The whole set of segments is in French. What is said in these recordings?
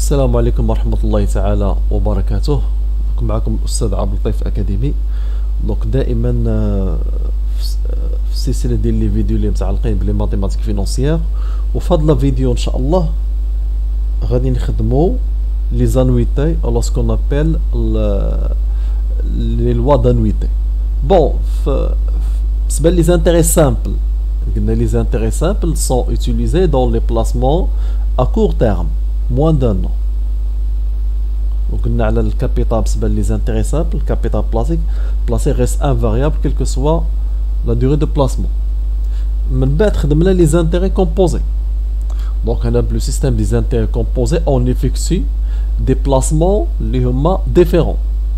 السلام عليكم ورحمة الله تعالى وبركاته. معكم الأستاذ عبد اللطيف أكاديمي. دونك دائما في السلسلة ديال لي فيديو اللي متعلقين بلي ماتيماتيك فينونسيير، وفي هاد لا فيديو إن شاء الله غادي نخدمو لي زانويتي أو لاسكون أبيل لي لوا دانويتي. بون بالنسبة لي زانتيري سامبل، قلنا لي زانتيري سامبل سون utilisés dans les placements à court terme moins d'un an. وقلنا على الكابيتال بالنسبة لي زانتيري سامبل، الكابيتال بلاسي reste invariable quelle que soit la durée de placement. من بعد خدمنا لي زانتيري كومبوزي. دونك هنا بلو سيستيم دي زانتيري كومبوزي اون افيكسي دي بلاسمون اللي هما ديفيرون،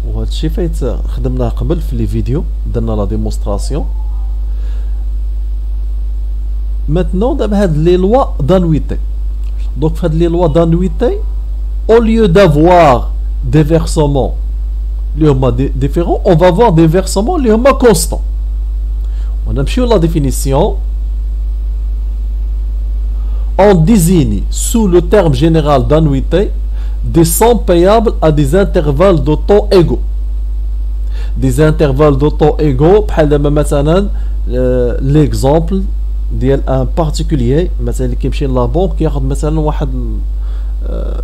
وهذا الشيء فايت خدمناه قبل في لي فيديو، درنا لا ديمونستراسيون. maintenant دابا هاد لي لوا دانويتي. Donc, fait les lois d'annuité, au lieu d'avoir des versements différents, on va avoir des versements constants. On a pris la définition. On désigne sous le terme général d'annuité des sommes payables à des intervalles de temps égaux. Des intervalles de temps égaux, l'exemple ديال ان بارتيكولير مثلا اللي كيمشي لا بنك كياخذ مثلا واحد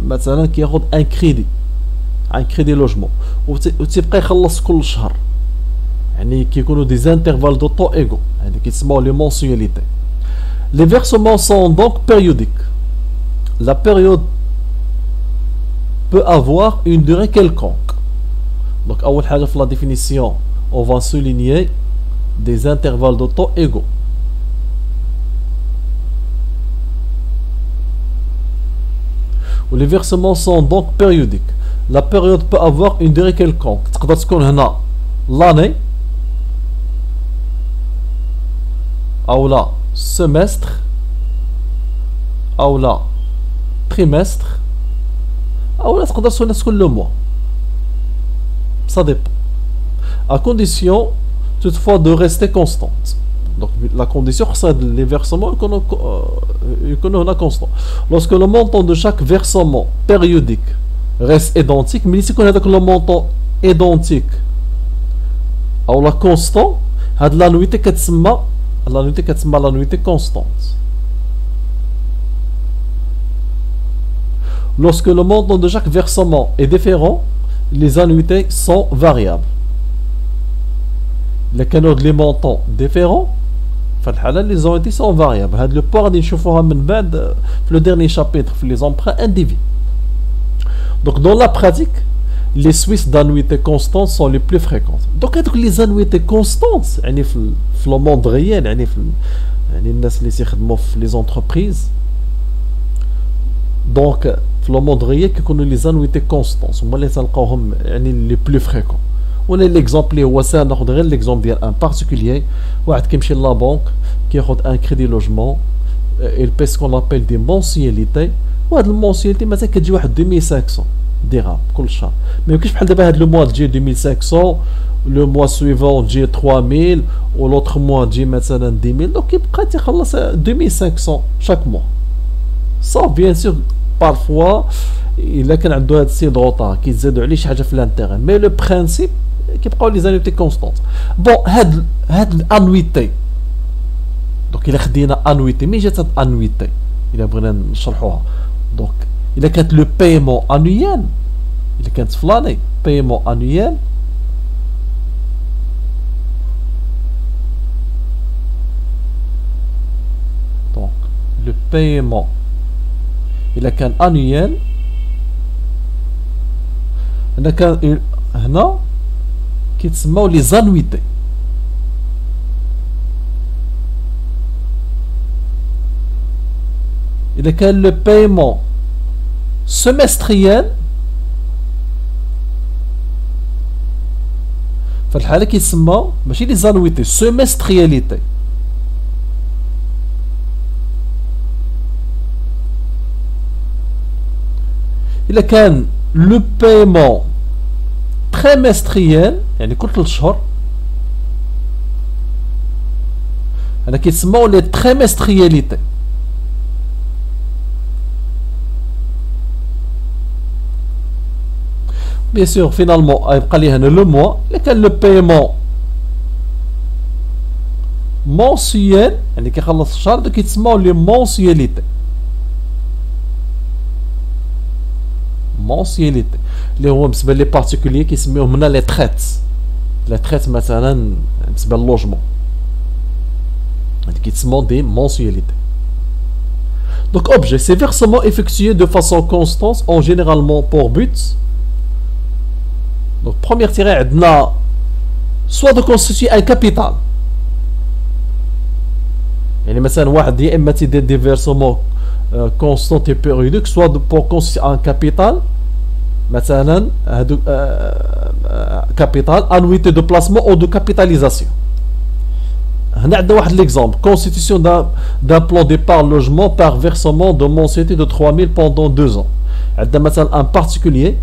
مثلا كياخذ ان كريدي لوجمون وتيبقى يخلص كل شهر، يعني كيكونوا دي انترفال دو طو ايغو، يعني كيتسموا لي مونسياليتي. لي فيرسمون سون دونك بيريوديك. لا بيريود peut avoir une durée quelconque. Donc اول حاجه في لا ديفينيسيون on va souligner des intervalles de temps égaux. Les versements sont donc périodiques. La période peut avoir une durée quelconque. تقدر تكون هنا l'année أو لا semestre أو لا trimestre أو لا تقدر تكون le mois. Ça dépend. À condition toutefois de rester constante. Donc la condition c'est les versements qu'on a constant. Lorsque le montant de chaque versement périodique reste identique, mais ici qu'on a le montant identique ou la constant, l'annuité l'annuité constante. Lorsque le montant de chaque versement est différent, les annuités sont variables. Les montants différents les annuités sont variables. هاد لو بوغ غادي نشوفوها من بعد في لو ديرني شابيتر في لي زامبران انديفي. Donc dans la pratique, les Suisses d'annuités constantes sont les plus fréquentes. Donc هادوك لي زانويتي كونستانت يعني في لو موند ريال، يعني يعني الناس اللي تيخدموا في لي زونتربريز. دونك في لو موند ريال كيكونوا لي زانويتي كونستانت هما اللي تلقاوهم يعني لي بلو فريكون. ولا ليكزومبل اللي هو ساهل ناخذ غير ليكزومبل ديال ان بارتيكولير، واحد كيمشي لا بنك كياخذ ان كريدي لوجمون il paie ce qu'on appelle des mensualités، وهاد المونسياليتي مثلا كتجي واحد 2500 درهم كل شهر. ما يمكنش بحال دابا هاد لو موا تجي 2500 لو موا سويفون تجي 3000 ولوطخ موا تجي مثلا 10000، دونك كيبقى تيخلص 2500 شاك موا. صا بيان سور بارفوا الا كان عنده هاد السي دروطا كيتزادوا عليه شي حاجه في الانتيغ، مي لو برينسيپ كيبقاو لي زانويتي كونستانت. بون هاد الانويتي، دونك الا خدينا انويتي مي جات هاد انويتي الا بغينا نشرحوها، دونك الا كانت لو بايمون انويال، الا كانت في لاني بايمون انويال دونك لو بايمون الا كان انويال هنا كان هنا كيتسماو لي زانويتي. إذا كان لو بايمون سيمستريال في الحالة كيتسمى ماشي لي زانويتي سيمسترياليتي. إذا كان لو بايمون تريمستريال يعني كل 3 شهور، هنا كيتسماو لي تريمسترياليتي. Bien sûr, finalement, le mois, le paiement mensuel, donc les mensualités. Mensualité. Les particuliers qui se mettent les traites. Les traites, مثلا, le logement. Qui se mettent des mensualités. Donc, objet, c'est versement effectué de façon constante, en généralement pour but. Donc, première tirée, soit de constituer un capital. يعني مثلا واحد يا اما تيدير دي فيرسمون كونستانت اي بيريوديك سوا بور كونستيتي ان كابيتال مثلا هادو كابيتال انويتي دو بلاسمون او دو كابيتاليزاسيون. هنا عندنا واحد ليكزامبل كونستيتيسيون دان بلان ديبار لوجمون بار فيرسمون دو مونسيتي دو 3000 بوندون 2 ans. عندنا مثلا ان بارتيكولير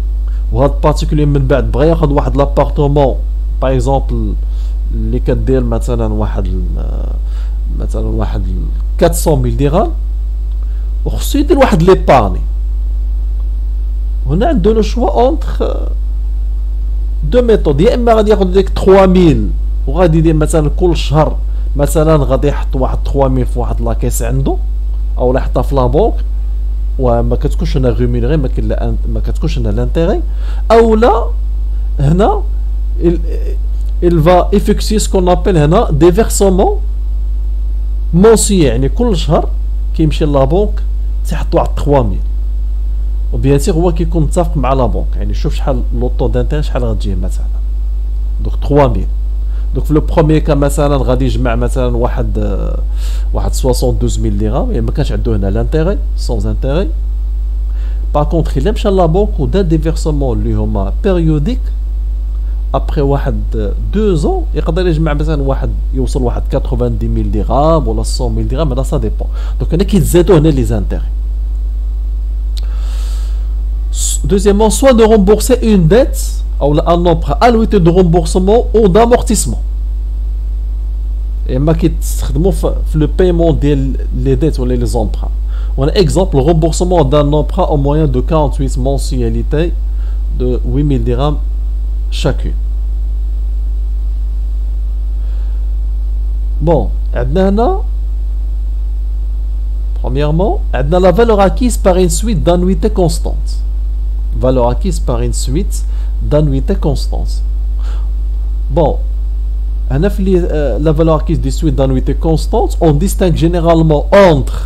وهذا البارتيكولير من بعد بغى ياخذ واحد لابارتمون باغ اكزومبل اللي كدير مثلا واحد 400,000 درهم وخصو يدير واحد ليبارني. هنا عنده لو شوا اونتر دو ميثود، يا اما غادي ياخذ ديك 3000 وغادي يدير مثلا كل شهر مثلا غادي يحط واحد 3000 في واحد لاكيس عنده او لا يحطها في لابونك وما كتكونش هنا ريمينيري، ما كتكونش هنا لانتيغي، او لا هنا il va effectuer ce qu'on appelle هنا des versements mensuels، يعني كل شهر كيمشي لابونك تيحط واحد 3000 وبيان سيغ هو كيكون متفق مع لابونك، يعني شوف شحال لوطو دانتيغي شحال غتجيه مثلا دوك 3000. دوك في لو بروميير كا مثلا غادي يجمع مثلا واحد 72000 درهم، يعني ما كانش عنده هنا لانتيغي سون انتيغي. باغ كونطخ الا مشى لابونك ودار دي فيرسمون اللي هما بيريوديك ابخي واحد 2 ans يقدر يجمع مثلا يوصل واحد 90,000 درهم ولا 100,000 درهم، هذا سا ديبون. دونك هنا كيتزادو هنا لي زانتيغي. Deuxièmement, soit de rembourser une dette ou un emprunt annuité de remboursement ou d'amortissement. Et ma qui le paiement des les dettes ou les emprunts. On a exemple le remboursement d'un emprunt en moyen de 48 mensualités de 8,000 dirhams chacune. Bon, premièrement, la valeur acquise par une suite d'annuités constantes. Valeur acquise par une suite d'annuités constantes. Bon, la valeur acquise des suites d'annuités constantes, on distingue généralement entre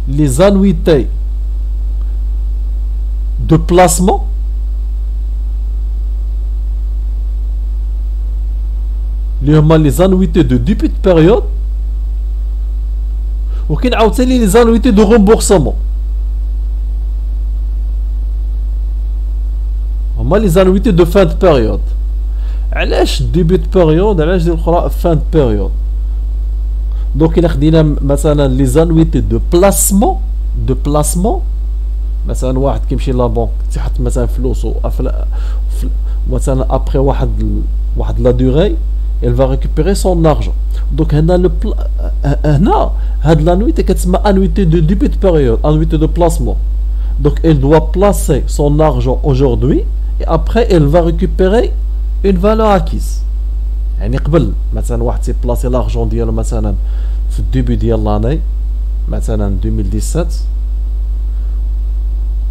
les annuités de placement les annuités de début de période ou les annuités de remboursement. Les annuités de fin de période. علاش début de période علاش ديال الاخرى fin de période. دونك الا خدينا مثلا les annuités de placement مثلا واحد كيمشي لابونك تيحط مثلا فلوسو مثلا après واحد la durée elle va récupérer son argent. Donc هنا هاد l'annuité كتسمى annuité de début de période, annuité de placement. Donc elle doit placer son argent aujourd'hui et après elle va récupérer une valeur acquise. يعني قبل مثلا واحد سي بلاسي l'argent ديالو مثلا في الديبي ديال لاني مثلا 2017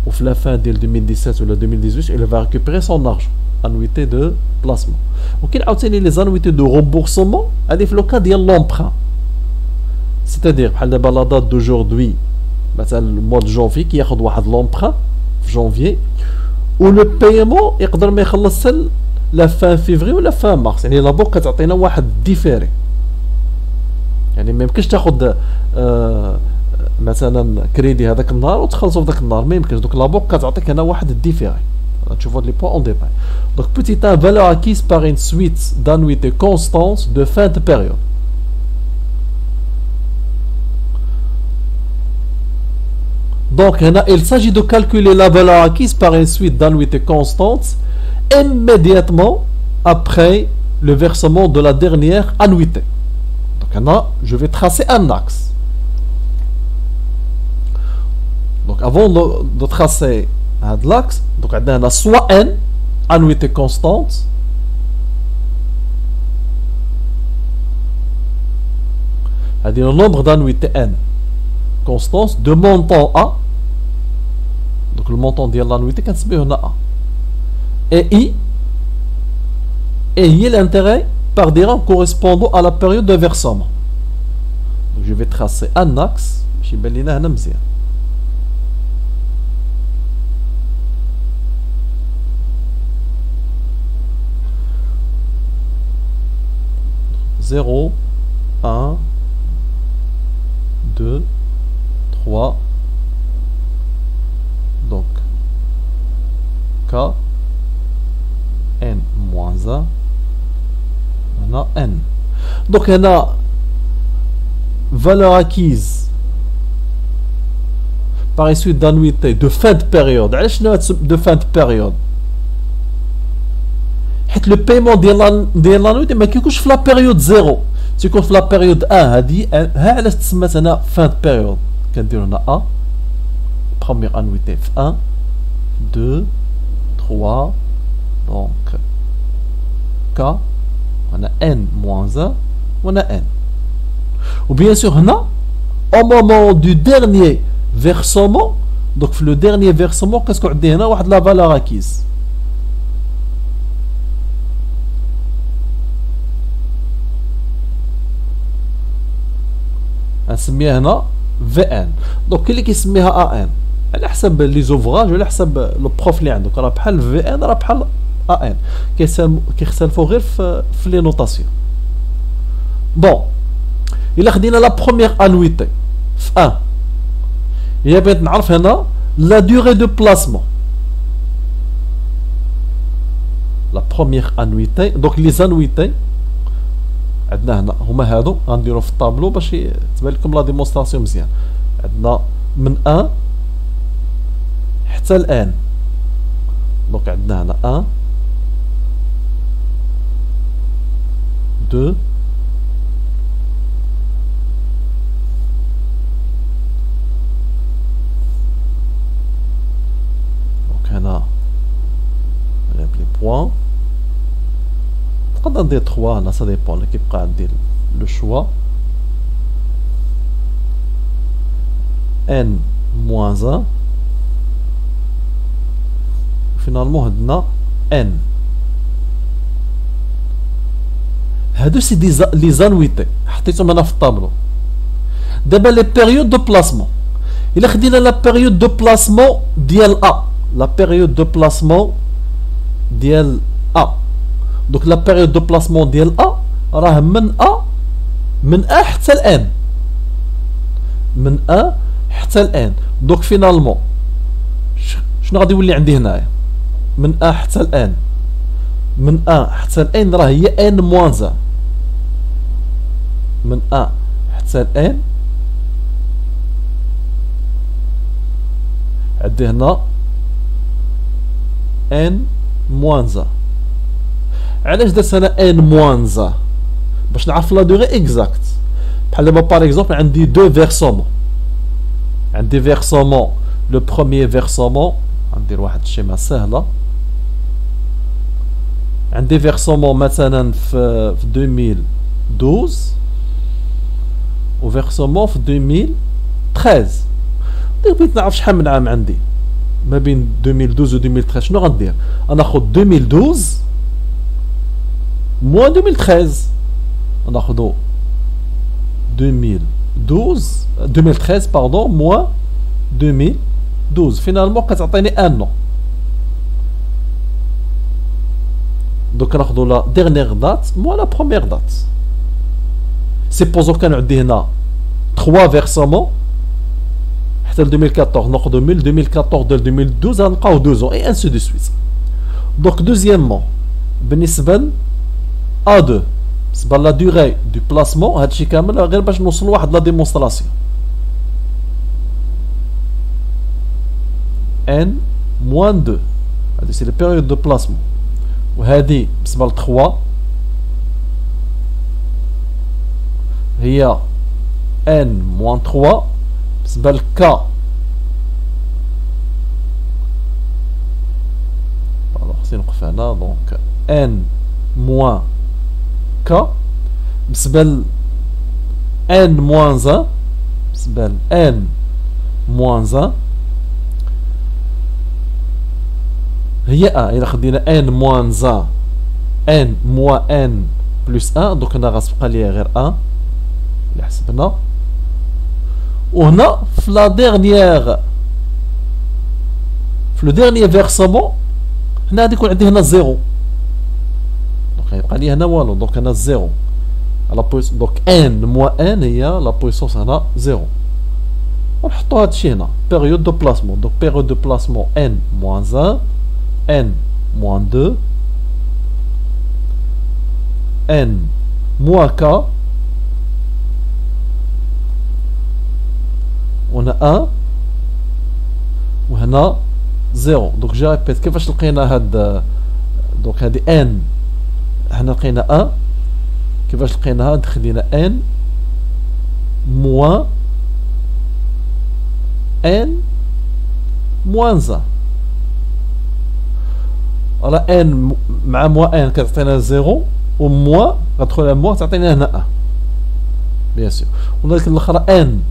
وفي لا فان ديال 2017 ولا 2018 elle va récupérer son argent, annuité de placement. وكاين عاوتاني لي زانويتي دو ريمبورسمون هادي في لو كا ديال لومبران، سيتادير بحال دابا لا دات دوجوردي مثلا الموا دو جونفي كياخذ واحد لومبران في جونفي و لو بايمون يقدر ما يخلص حتى لا فان فيفري ولا فان مارس، يعني لا بوك كتعطينا واحد ديفيري، يعني ما يمكنش تاخذ مثلا كريدي هذاك النهار وتخلصو في ذاك النهار، ما يمكنش. دوك لا بوك كتعطيك هنا واحد الديفيري. تشوفوا les points en détail. Donc petit 1, valeur acquise par une suite d'annuités constantes de fin de période. Donc il s'agit de calculer la valeur acquise par une suite d'annuités constantes immédiatement après le versement de la dernière annuité. Donc je vais tracer un axe. Donc avant de tracer l'axe, donc on a soit n annuité constante c'est-à-dire le nombre d'annuités n constante de montant A. Donc le montant de l'annuité كنسميوه هنا A. Et I est l'intérêt par dirham correspondant à la période de versement. Donc je vais tracer un axe باش يبان لينا هنا مزيان. Zéro, 1, 2, 3, donc K, N moins 1, on a N. Donc on a valeur acquise par issue d'annuité de fin de période. De fin de période. Le paiement de l'annuité ما كيكونش في la période 0 تيكون في la période 1 هذه علاش تسمات هنا fin de période كنديرو هنا A première annuité في 1 2 3 donc K on a N moins 1 on a N ou bien sûr هنا au moment du dernier versement donc في le dernier versement qu'est-ce qu'on عندي هنا واحد la valeur acquise نسميها هنا VN دونك كاين اللي كيسميها AN على حسب لي زوفراج وعلى حسب لو بروف اللي عندك راه بحال VN راه بحال AN كيختلفوا غير في لي نوطاسيون. بون الا خدينا لا بروميير انويتي في 1 هي بغيت نعرف هنا لا دوغي دو بلاسمون لا بروميير انويتي دونك لي زانويتي عندنا هنا هما هادو غنديرو في الطابلو باش تبان لكم لا ديمونستراسيون مزيان. عندنا من 1 حتى الان دونك عندنا هنا 1 2 دونك هنا غير لي بوان نقدر ندير 3 هنا سا ديبون اللي كيبقى عندي لو شوا n moins 1 فينالمون عندنا n هادو سي دي لي زانويتي حطيتهم هنا في الطابلو. دابا لي بيريود دو بلاسمون الا خدينا لا بيريود دو بلاسمون ديال A لا بيريود دو بلاسمون ديال A donc la période de placement ديال A راه من A حتى ل N من A حتى ل N donc finalement شنو غادي يولي عندي هنايا من A حتى ل N من A حتى ل N راه هي N moins 1 من A حتى ل N عندي هنا N moins 1 علاش درت انا ان موانزا باش نعرف لا دوغي اكزاكت. بحال دابا باغ اكزومبل عندي دو فيرسومون عندي فيرسومون لو بروميير فيرسومون غندير واحد الشيمه سهله عندي فيرسومون مثلا في 2012 و فيرسومون في 2013 بغيت نعرف شحال من عام عندي ما بين 2012 و 2013 شنو غندير غناخذ 2012 moins 2013 on a 2013 pardon moins 2012 finalement كتعطيني un an donc ناخذ la dernière date moins la première date. supposons كان عندي هنا 3 versements حتى ل 2014 ناخذ 2014 ديال 2012 غنلقاو 2 ans et ainsi de suite. donc deuxièmement بالنسبه A2 بالنسبه لا دوغي دو بلاسمون هادشي كامل غير باش نوصل لواحد لا ديمونستراسيون n moins 2 هادي سي لي بيريود دو بلاسمون وهادي بالنسبه ل 3 هي n moins 3 بالنسبه ل k alors خصني نوقف هنا. دونك ان موان ك بالنسبة ل ان موان ان، بالنسبة ل ان موان ان هي إلا خدينا ان موان ان موان ان بلس ان، دوك هنا غتبقى ليا غير ان اللي حسبنا. وهنا في لا ديرنيير في لو ديرنيير فيرسمون هنا غادي يكون عندي هنا زيرو، دونك غيبقى لي هنا والو. دونك هنا زيرو لا بويس، دونك ان موان ان هي لا بويسونس هنا زيرو. ونحطو هادشي هنا بيريود دو بلاسمون. دونك بيريود دو بلاسمون ان موان ان، n moins 2, n moins k, on a 1 وهنا 0. دونك جا ريبيت كيفاش لقينا هاد، دونك هادي n هنا لقينا 1، كيفاش لقيناها؟ خدينا n moins n moins 1. راه ان مع موا ان كتعطينا زيرو، و موا غتدخل على موا تعطينا هنا ان بيان سور. ولكن الاخرى ان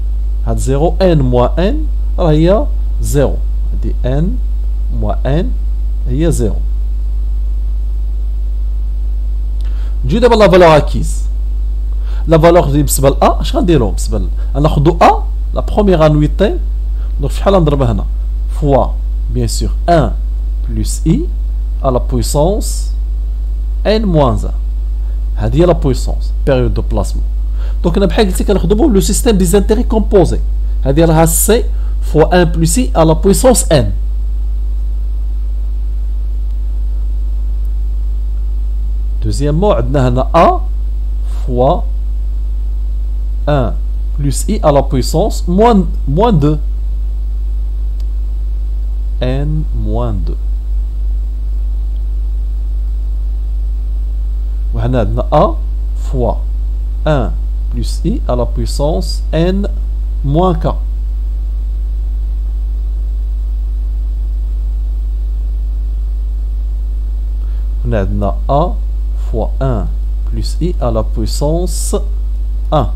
هاد زيرو، ان موا ان راه هي زيرو، هادي ان موا ان هي زيرو. نجيو دابا لا فالور اكيز. لا فالور بالنسبه ل ا اش غنديرو؟ بالنسبه ل غناخدو ا لا بروميير انويتي، دونك شحال غنضربها هنا؟ فوا بيان سور 1 بلس اي à la puissance n moins 1. هذه هي la puissance période de placement. دونك انا بحال قلت لك كنخدمو لو سيستيم دي زانتيري كومبوزي. هذه راها سي فوا 1 بلس اي à la puissance n. دوزيامون عندنا هنا a فوا 1 بلس اي à la puissance moins 2 n moins 2. وهنا عندنا a fois 1 plus i à la puissance n moins k. هنا عندنا a fois 1 plus i à la puissance 1.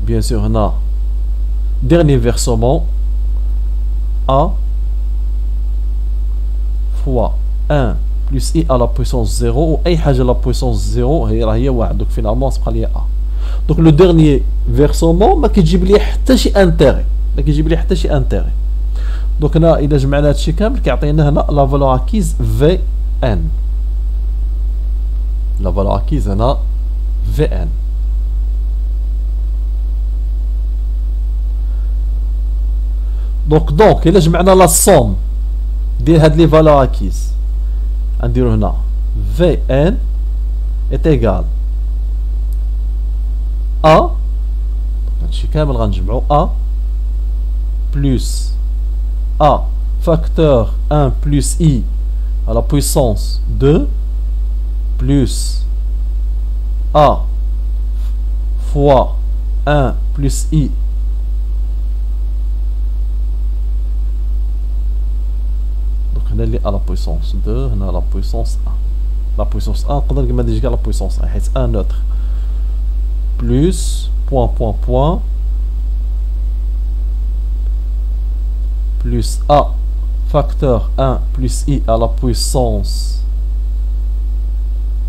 Bien sûr هنا dernier versement a fois 1 plus i à la puissance 0 ou اي حاجه لا puissance 0 هي واحد. دونك فينالمون تبقى لي ا. دونك لو ديرنيي فيرسومون ما كيجيب لي حتى شي انتيري، ما كيجيب لي حتى شي انتيري. دونك هنا الا جمعنا هادشي كامل كيعطينا هنا لا فالور اكيز في ان. لا فالور اكيز هنا في ان. دونك الا جمعنا لا سوم ديال هاد لي فالور اكيز نديرو هنا Vn est égal A، هادشي كامل غنجمعو A plus A facteur 1 plus I à la puissance 2 plus A fois 1 plus I هنا اللي à la puissance 2 هنا la puissance 1. la puissance 1 نقدر كما ندير كاع la puissance 1 حيت 1 neutre plus point point point plus A facteur 1 plus I à la puissance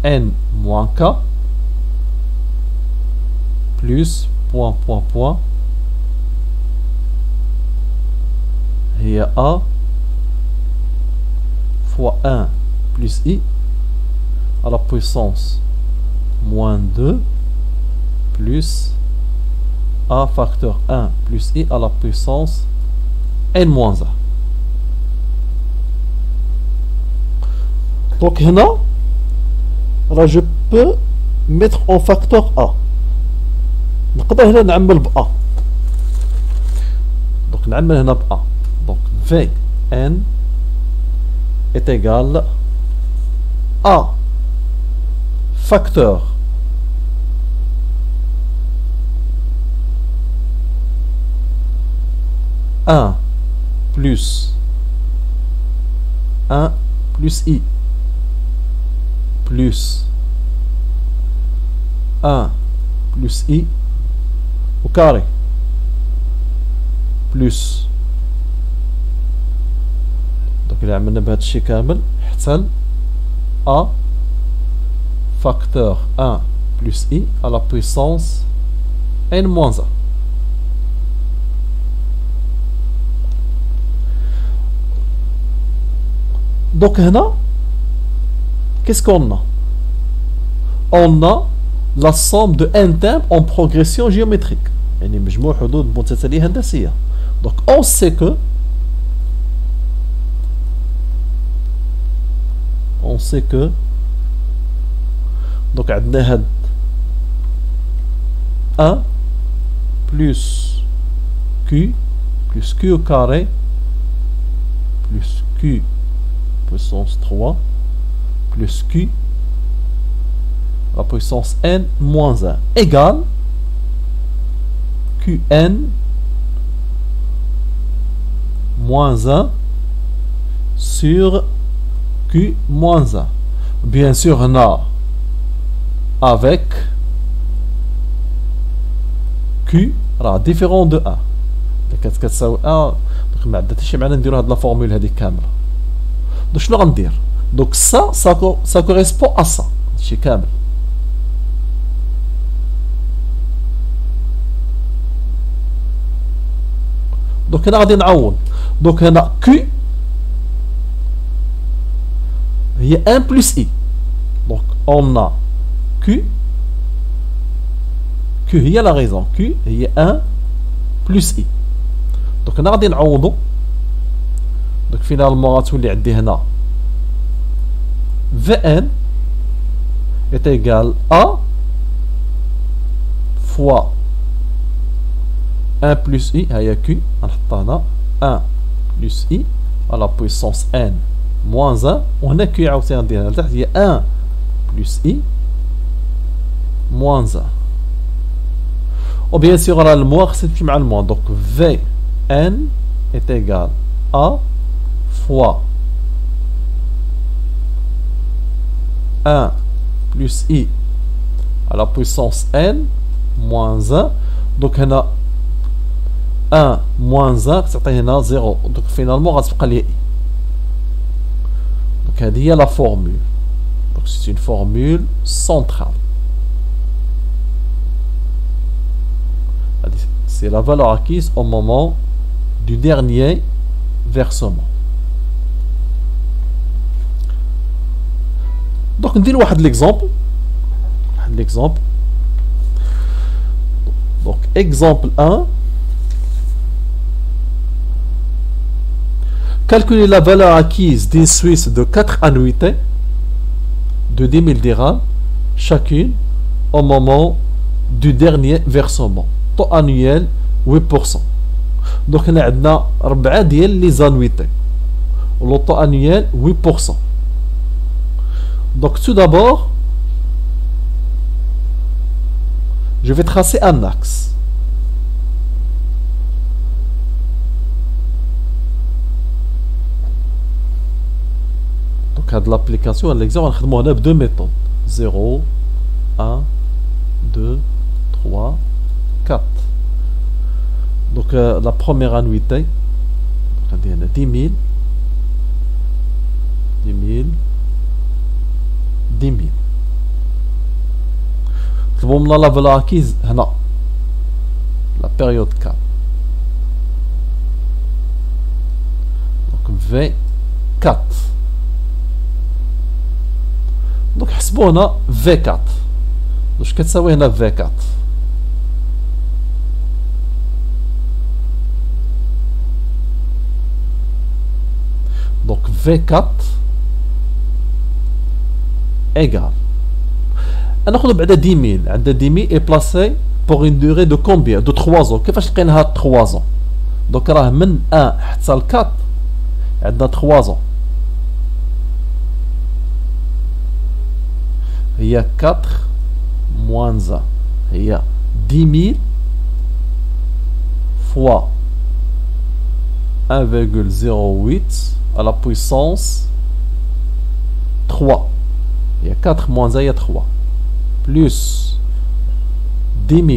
n moins k plus point point point هي A fois 1 plus i à la puissance moins 2 plus a facteur 1 plus i à la puissance n moins 1. Donc هنا là je peux mettre en facteur a. نقدر هنا نعمل ب a. Donc نعمل هنا ب a. Donc Vn est égal à facteur un plus 1 plus I plus 1 plus I au carré plus. donc إلا عملنا بهذا الشيء كامل حتى A facteur 1 plus I à la puissance n moins 1. Donc هنا qu'est-ce qu'on a? On a la somme de n termes en progression géométrique. يعني مجموع حدود متتالية هندسية. Donc on sait que donc عندنا هاد 1 plus Q plus Q au carré plus Q puissance 3 plus Q à la puissance n moins 1 égale Qn moins 1 sur Q moins 1. Bien sûr, on a avec Q différent de 1. كتساوي 1 دونك ما عندها حتى شي معنى نديرو هاد لا فورمول هادي كامله. دونك شنو غندير؟ دونك ça correspond à ça هادشي كامل. دونك هنا غادي نعوض. دونك هنا Q هي 1 plus I. Donc on a Q هي la raison. Q هي 1 plus I. donc هنا غادي نعوضو. donc finalement غتولي عندي هنا Vn est égal à fois 1 plus I هي Q غنحطها هنا 1 plus I à la puissance n moins 1 وهنا Q عاوتاني نديرها لتحت هي 1 plus I moins 1. و bien sûr راه الموا خصها تمشي مع الموا. donc Vn est égal à fois 1 plus I à la puissance n moins 1. donc هنا 1 moins 1 كتعطي هنا 0. donc finalement غتبقى لي I. donc هذه هي la formule. donc c'est une formule centrale. c'est la valeur acquise au moment du dernier versement. donc ندير واحد l'exemple. donc exemple 1. calculer la valeur acquise d'une Suisse de 4 annuités de 10 000 dirhams chacune au moment du dernier versement. taux annuel 8%. donc هنا عندنا 4 ديال لي زانويتي و taux annuel 8%. donc tout d'abord je vais tracer un axe. donc هاد l'application l'exemple غنخدمو هنا بدو méthodes 0 1 2 3 4. donc la première annuité غندير هنا 10 000 10 000 10 000. نطلبو منا لا فالور اكيز هنا لا بيريود 4. donc V4. donc حسبو هنا V4 واش كتساوي هنا V4. donc V4 égale ناخذ بعدا 10 000 عندنا 10 000 est placé pour une durée de combien de 3 ans. كيفاش لقينا هاد 3 ans؟ donc راه من 1 حتى ل 4 عندنا 3 ans. هي 4 moins 1 هي 10 000 fois 1,08 à la puissance 3. Il y a 4 moins 1, il y a 3. Plus 10 000.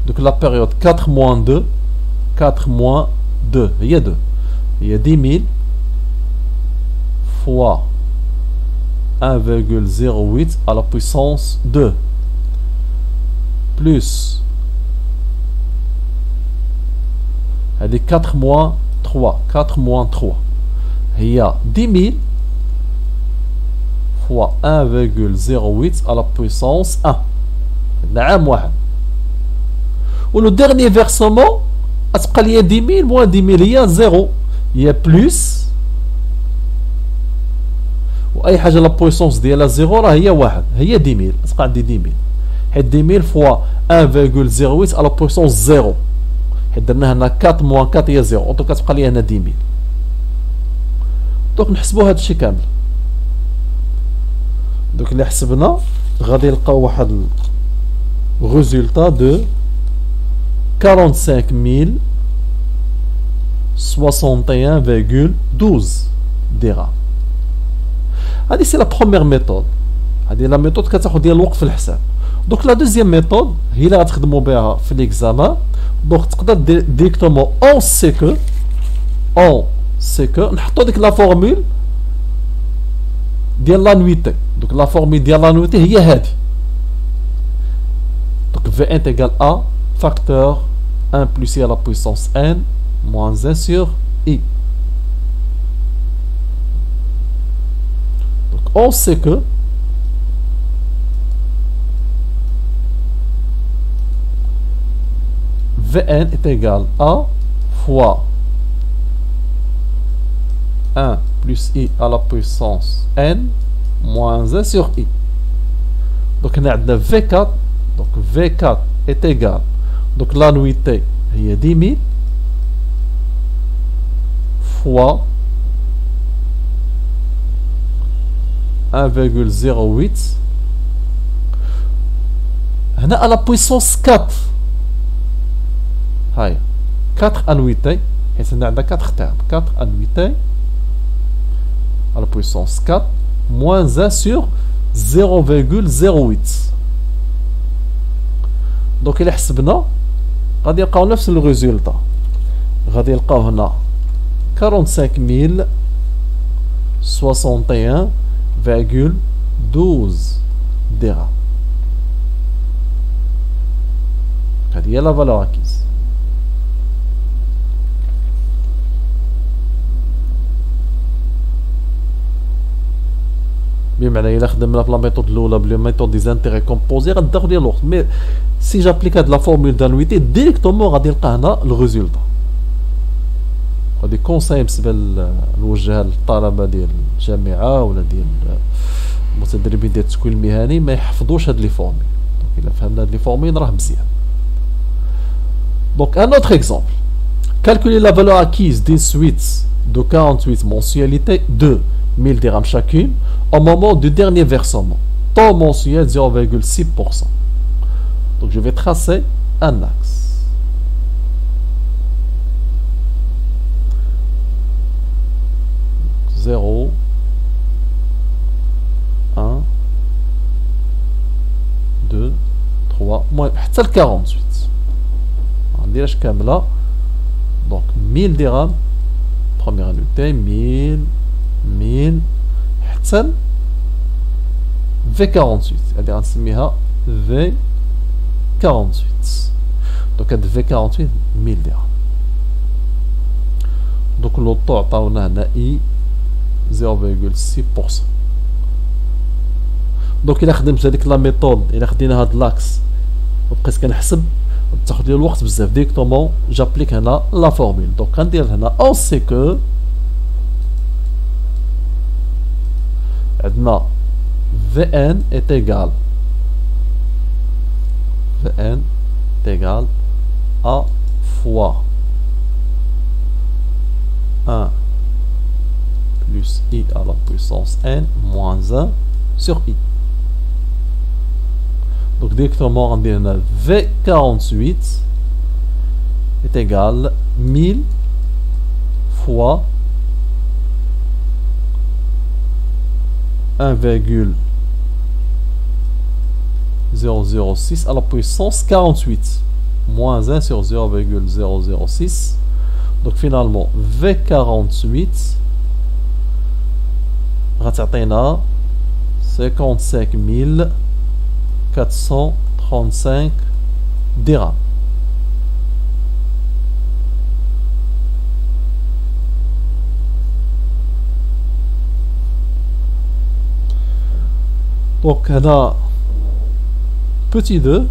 Donc la période 4 moins 2. 4 moins 2. Il y a 2. Il y a 10 000 fois 1,08 à la puissance 2. Plus. Elle est 4 moins 3. 4 moins 3. Il y a 10 000 fois 1,08 à la puissance 1. نعم واحد. Ou le dernier versement, il y a 10 000 moins 10 000, il y a 0. Il y a plus. وأي حاجة la puissance ديالها 0 راه هي 1. هي 10 000. تبقى عندي 10 000. حيت 10 000 fois 1,08 à la puissance 0. حيت درنا هنا 4 moins 4 هي 0. دونك كتبقى لي هنا 10 000. دونك نحسبوا هذا الشيء كامل. دونك اللي حسبنا غادي نلقاو واحد résultat de 45 061,12 dirhams. هذه سي لا بروميير ميثود. هذه لا ميثود كتاخذ ديال الوقت في الحساب. دونك لا دوزيام ميثود هي اللي غتخدموا بها في ليكزامان. دونك تقدر ديريكتومون اون سي كو نحطوا ديك لا فورمول ديال لانويتي. دونك لا فورمول ديال لانويتي هي هذه. دونك V1 égale A facteur 1 plus I à la puissance n moins 1 sur I. Donc on sait que Vn est égal à fois 1 plus I à la puissance n moins 1 sur I. Donc on a V4. Donc V4 est égal. Donc la nuitée, il y a 10 000 fois 1,08. هنا à la puissance 4. هاي 4 annuités. حيت هنا عندنا 4 termes. 4 annuités à la puissance 4 moins 1 sur 0,08. دونك إلا حسبنا غادي نلقاو نفس الريزولتا. غادي نلقاو هنا 45,61,12 درهم. هذه هي لا فالور اكيز. بمعنى إلا خدمنا في لا ميثود الأولى بلا ميثود دي زانتيغي كومبوزي غتاخد ديال الوقت. مي سي جابليك هاد لا فورمول دانويتي ديريكتومون غادي نلقى هنا الريزولتا. هادي كونساي بالنسبه نوجهها للطلبه ديال الجامعه ولا ديال المتدربين ديال التكوين المهني ما يحفظوش هاد لي فورمول. دونك الا فهمنا هاد لي فورمول راه مزيان. دونك ان اوتر اكزومبل. Calculer la valeur acquise d'une suite de 48 mensualités de 1000 dirhams chacune au moment du dernier versement. Taux mensuel 0,6%. Donc je vais tracer un axe. « 0, 1, 2, 3, moins, حتى ل 48. غنديرهاش كاملة. Donc 1000 dirhams, première unité, 1000, حتى ل V48. هادي غنسميها V48. Donc هاد V48 1000 dirhams. Donc لوطو عطاونا هنا I 0,6%. دونك الا خدمت هذيك لا ميثود، الا خدينا هاد لاكس وبقيت كنحسب تاخد لي الوقت بزاف. ديريكتومون جابليك هنا لا فورمول. دونك غندير هنا اون سي كو عندنا Vn est égal à fois 1 plus I à la puissance n moins 1 sur I. Donc directement on dit V48 est égal 1000 fois 1,006 à la puissance 48. Moins 1 sur 0,006. Donc finalement, V48 غتعطينا 55 435 dirhams. Donc هنا petit 2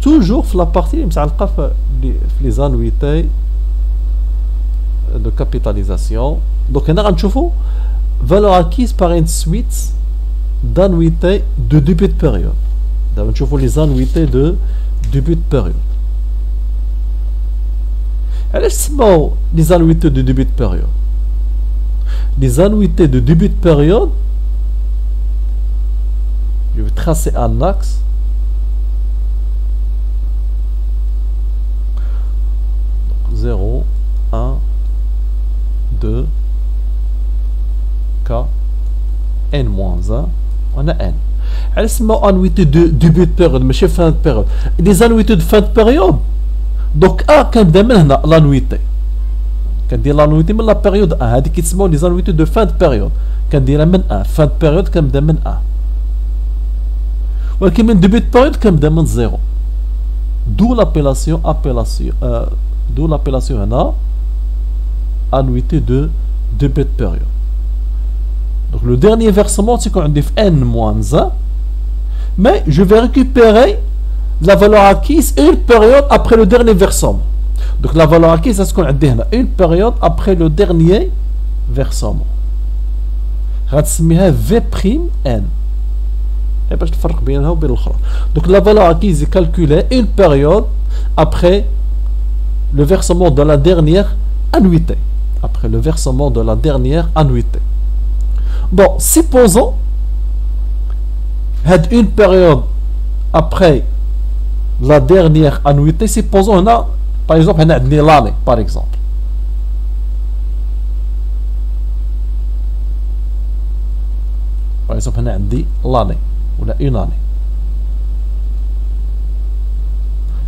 toujours في la partie اللي متعلقة في les annuités de capitalisation. Donc هنا غنشوفوا valeur acquise par une suite d'annuités de début de période. دابا نشوفوا les annuités de début de période. علاش سماو les annuités de début de période? Les annuités de début de période, je vais tracer un axe. Donc 0, 1, 2, K, N-1, on a N. Elle se met en annuité de début de période, mais chez fin de période. Des annuités de fin de période. Donc A, quand même, l'annuité. Quand on dit l'annuité, mais la période A. هذه كيتسموا les annuités de fin de période. Quand on dit la من A, fin de période, quand on dit A. ولكن من début de période, quand on dit 0. D'où l'appellation هنا annuité de début de période. Donc le dernier versement, c'est qu'on dit N-1, mais je vais récupérer la valeur acquise une période après le dernier versement. Donc la valeur acquise, c'est ce qu'on dit une période après le dernier versement. غتسميها V'(N). باش تفرق بينها وبين الأخرى. Donc la valeur acquise est calculée une période après le versement de la dernière annuité. Après le versement de la dernière annuité. Bon, supposons une période après la dernière annuité, supposons on a, par exemple, on a l'année, par exemple. Par exemple, on a l'année, ou une année.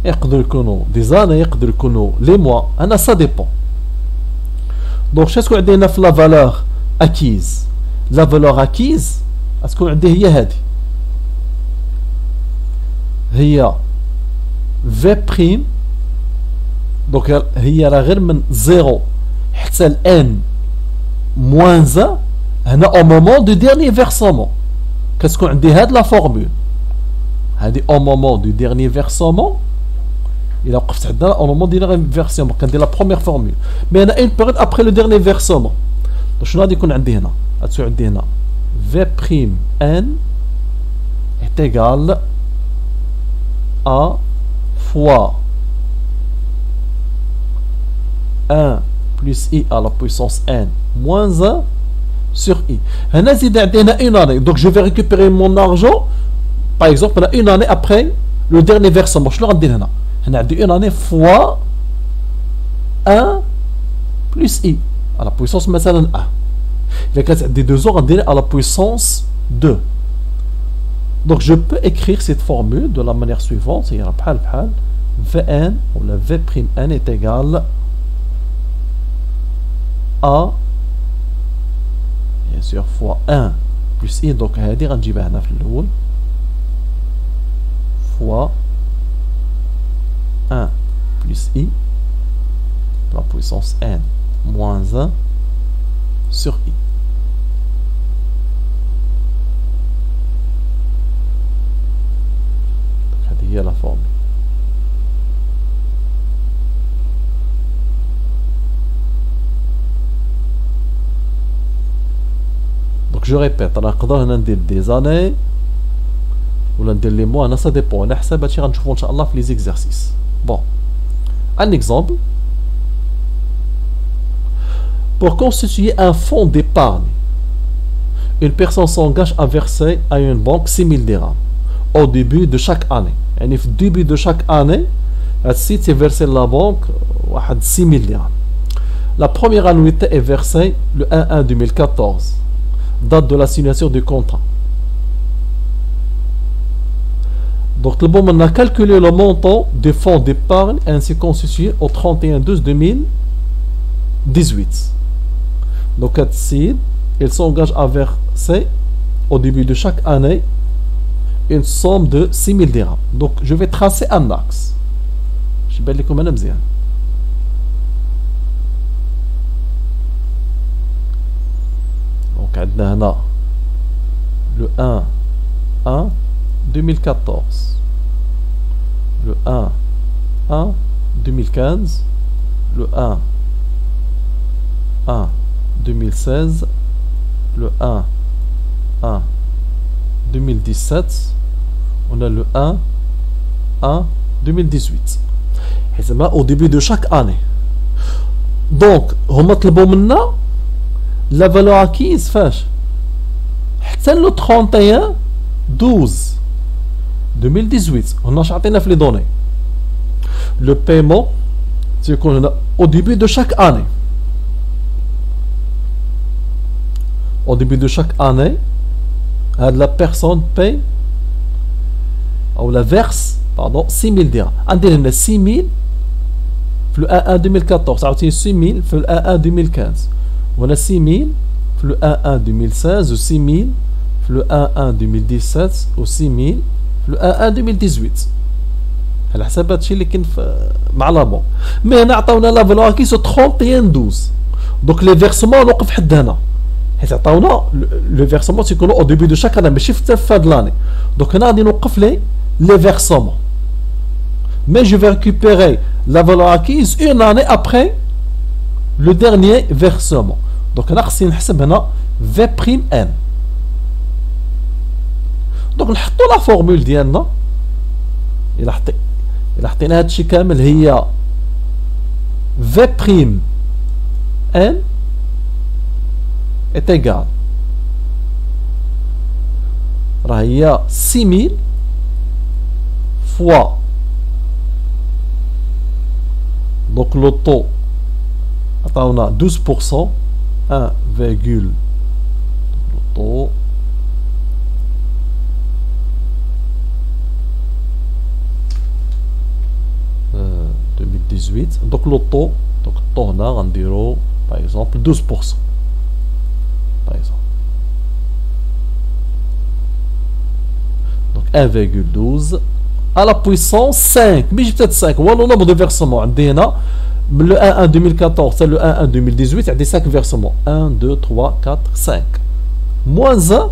يقدر يكونوا des années, يقدر يكونوا les mois, ça dépend. Donc, qu'est-ce qu'on a dit dans la valeur acquise? La valeur acquise, est-ce qu'on a dit هي هذه؟ هي V'. Donc هي راه غير من 0 حتى ل N moins 1 هنا au moment du dernier versement. Qu'est-ce qu'on a dit هاد la formule؟ هذه au moment du dernier versement. Il a وقفت عندنا au moment du dernier versement كندير la première formule. Mais أنا une période après le dernier versement. Donc شنو غادي يكون عندي هنا؟ غتكون عندي هنا V'(N) est égal à fois 1 plus I à la puissance N moins 1 sur I. هنا زيد عندنا une année. Donc je vais récupérer mon argent. Par exemple, on a une année après le dernier versement. شنو غندير هنا؟ هنا عندي une année fois 1 plus I à la puissance مثلا 1. Les cas des 2 ans à la puissance 2. Donc je peux écrire cette formule de la manière suivante, c'est Vn ou le V'(N) est égal à bien sûr fois 1 plus I. Donc هذه غنجيبها هنا في الأول fois 1 plus I la puissance N moins 1 sur I. هذه هي la formule. Donc je répète, أنا نقدر هنا ندير des années ولا ندير les mois, ça dépend. على حساب هادشي غنشوفو إن شاء الله في les exercices. Bon, un exemple. Pour constituer un fonds d'épargne, une personne s'engage à verser à une banque 6 000 dirhams au début de chaque année. Et au début de chaque année, c'est versé à la banque 6 000 dirhams. La première annuité est versée le 1/1/2014, date de la signature du contrat. Donc le bon, on a calculé le montant des fonds d'épargne ainsi constitué au 31/12/2018. Donc il s'engage à verser au début de chaque année une somme de 6000 dirhams. Donc je vais tracer un axe. Je vais vous montrer bien. Donc on a le 1 2014, le 1 2015, le 1 2016, le 1 2017, on a le 1 2018. Et c'est au début de chaque année. Donc on va la valeur acquise فاش حتى le 31/12/2018. on a عطينا في les données. Le paiement c'est qu'on a au début de chaque année. Au début de chaque année, la personne paye ou la verse 6000 dirhams. عندنا 6000 في le 1/1/2014, عاوتاني 6000 في le 1/1/2015, ولا 6000 في le 1/1/2016 و 6000 في le 1/1/2017 و 6000 في le 1/1/2018. على حسب هادشي اللي كاين مع لا بون. مي هنا عطاونا لا فالور كيسو 31/12. دونك لي فيرسمون نوقف حد هنا، حيت عطاونا لو فيرسمون تيكونوا او ديبي دو شاك انا ماشي في هاد لاني. دونك هنا غادي نوقف لي versements. Mais je vais récupérer la valeur acquise une année après le dernier versement. Donc là, c'est V'(N). Donc nous avons la formule ديالنا. إلا حطينا هادشي كامل هي V'(N) est égal راه هي 6000 fois donc le taux on a 12%, 1, le taux euh, 2018, donc le taux, donc on a un diro par exemple 12%, par exemple. Donc 1,12 à la puissance 5, mais j'ai peut-être 5, voilà le nombre de versements. Le 1 2014, c'est le 1 2018, il y a des 5 versements. 1, 2, 3, 4, 5. Moins 1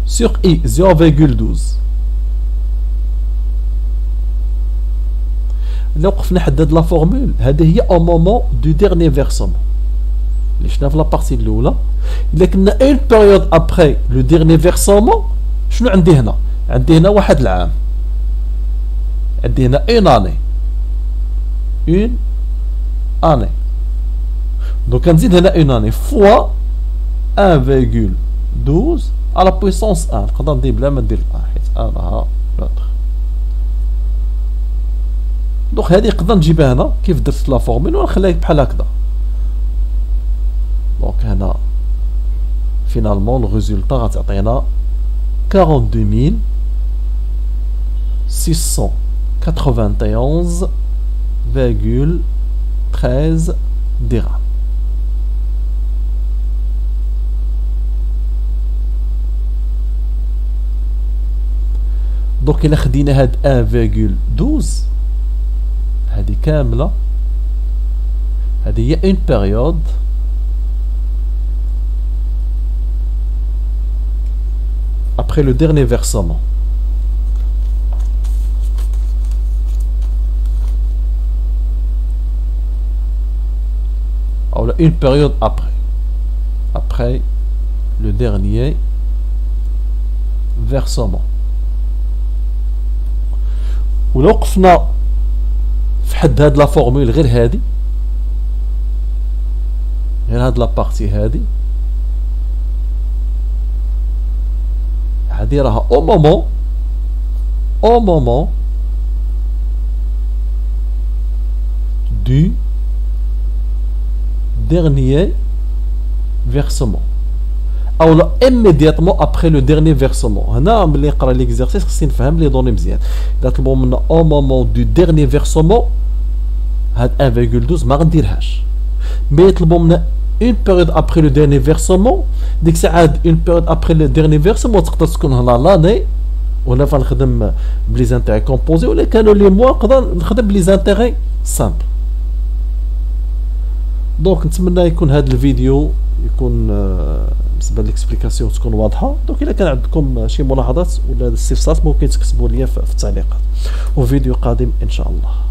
sur I, 0,12. Là, on va faire la formule. C'est au moment du dernier versement. Les chenavs la partie de l'eau là. Il y a une période après le dernier versement. شنو عندي هنا؟ عندي هنا واحد العام. عندي هنا une année. Une année. Donc نزيد هنا une année fois 1,12 à la puissance 1. نقدر ندير بلا ما ندير 1 حيت أنها l'autre. دونك هذه نقدر نجيبها هنا كيف درت لا فورمول ونخليها بحال هكذا. دونك هنا فينالمون الريزولتا غتعطينا 42 691,13 dirhams. Donc il a خدينا هاد 1,12 هذه كاملة هذه هي une période après le dernier versement. Alors une période après le dernier versement. ولو وقفنا في حد هاد لا فورمول غير هادي غير هاد لا بارتي هادي هادي راها au moment du dernier versement. او لا immédiatement après le dernier versement. هنا ملي نقرا ليكزيرسيس خصني نفهم لي دوني مزيان. اذا طلبوا منا au moment du dernier versement هاد 1,12 ما غنديرهاش. مي يطلبوا منا une période après le dernier versement، ديك الساعه هاد une période après le dernier versement تقدر تكون هنا لاني، ولا فنخدم بلي زانتيغي كومبوزي، ولا كانوا لي موا نقدر نخدم بلي زانتيغي سامبل. دونك نتمنى يكون هذا الفيديو يكون بالنسبه ليكسبليكاسيون تكون واضحه. دونك الا كان عندكم شي ملاحظات ولا استفسارات ممكن تكتبوا لي في التعليقات، وفيديو قادم ان شاء الله.